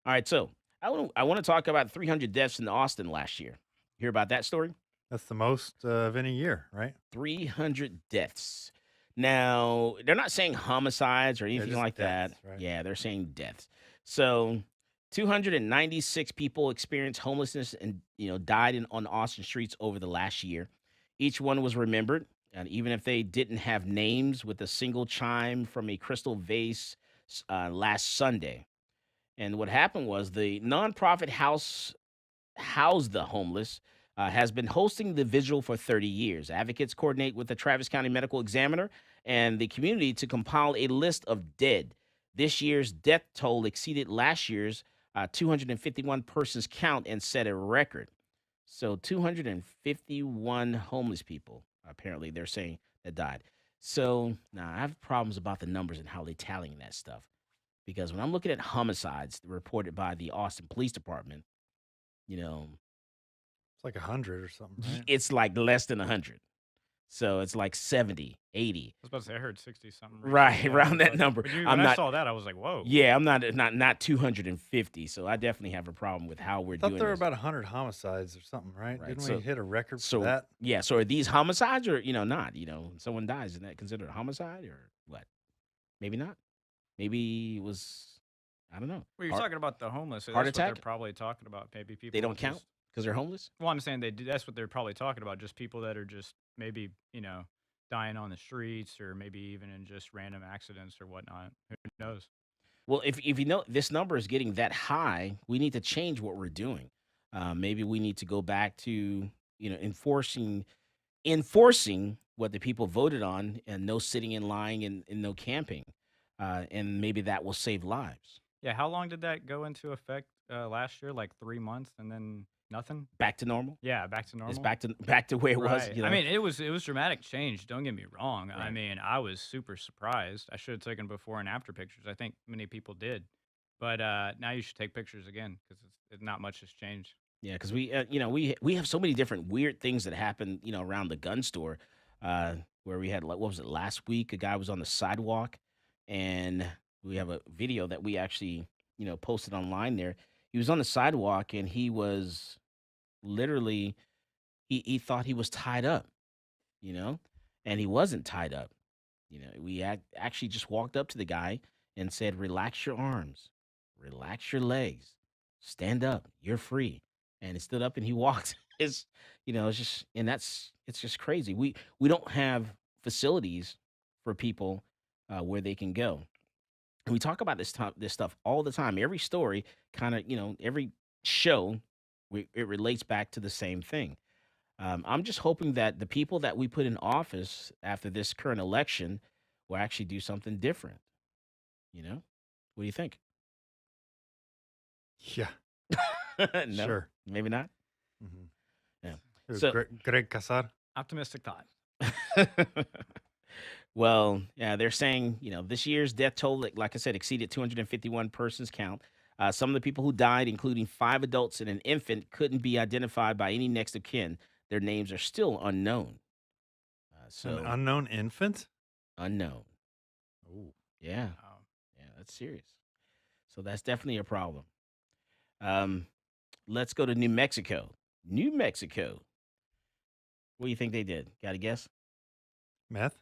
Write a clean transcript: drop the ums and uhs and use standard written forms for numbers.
All right, so I want to talk about 300 deaths in Austin last year. Hear about that story? That's the most of any year, right? 300 deaths. Now, they're not saying homicides or Yeah, anything just like that. deaths, right? Yeah, they're saying deaths. So, 296 people experienced homelessness and died on Austin streets over the last year. Each one was remembered, and even if they didn't have names, with a single chime from a crystal vase last Sunday. And what happened was the nonprofit house housed the homeless, has been hosting the vigil for 30 years. Advocates coordinate with the Travis County Medical Examiner and the community to compile a list of dead. This year's death toll exceeded last year's 251 persons count and set a record. So 251 homeless people, apparently, they're saying that died. So now I have problems about the numbers and how they tallying that stuff. Because when I'm looking at homicides reported by the Austin Police Department, you know, It's like 100 or something, right? it's like less than 100. So it's like 70, 80. I was about to say I heard 60 something recently. Right, Yeah, I around was that like, number. when I'm I not saw that, I was like, whoa. Yeah, I'm not 250. So I definitely have a problem with how we're I thought doing there were this. about 100 homicides or something, right? Right. Didn't we hit a record for So that? yeah, so are these homicides or not? Someone dies, isn't that considered a homicide or what? Maybe not. Maybe it was, I don't know. Well, you're Heart talking about the homeless. So heart that's what they're attack? probably talking about. Maybe They people don't count just. because they're homeless? Well, I'm saying they do. That's what they're probably talking about. Just people that are just maybe dying on the streets, or maybe even in just random accidents or whatnot. Who knows? Well, if this number is getting that high, we need to change what we're doing. Maybe we need to go back to enforcing what the people voted on, and no sitting in line and no camping, and maybe that will save lives. Yeah. How long did that go into effect last year? Like 3 months, and then nothing. Back to normal. Yeah, back to It's normal. back to where it was. Right. I mean, it was dramatic change. Don't get me wrong. I Right. mean, I was super surprised. I should have taken before and after pictures. I think many people did, but now you should take pictures again because not much has changed. Yeah, because we have so many different weird things that happen, around the gun store, where we had, like, what was it, last week? A guy was on the sidewalk, and we have a video that we actually, posted online there. He was on the sidewalk, and he was literally, he thought he was tied up, you know, and he wasn't tied up. We actually just walked up to the guy and said, "Relax your arms, relax your legs, stand up. You're free." And he stood up and he walked. It's just, and it's just crazy. We don't have facilities for people, where they can go. And we talk about this stuff all the time. Every story, kind of, every show, it relates back to the same thing. I'm just hoping that the people that we put in office after this current election will actually do something different. You know, what do you think? Yeah, No, sure. maybe not. Mhm. Yeah. So, Greg Casar. Optimistic thought. well, yeah, they're saying, this year's death toll, like I said, exceeded 251 persons count. Some of the people who died, including five adults and an infant, couldn't be identified by any next of kin. Their names are still unknown. An So unknown infant? unknown. Oh, Yeah, Oh. yeah, that's serious. So that's definitely a problem. Um, let's go to New Mexico. New Mexico. What do you think they did? Got a guess? meth?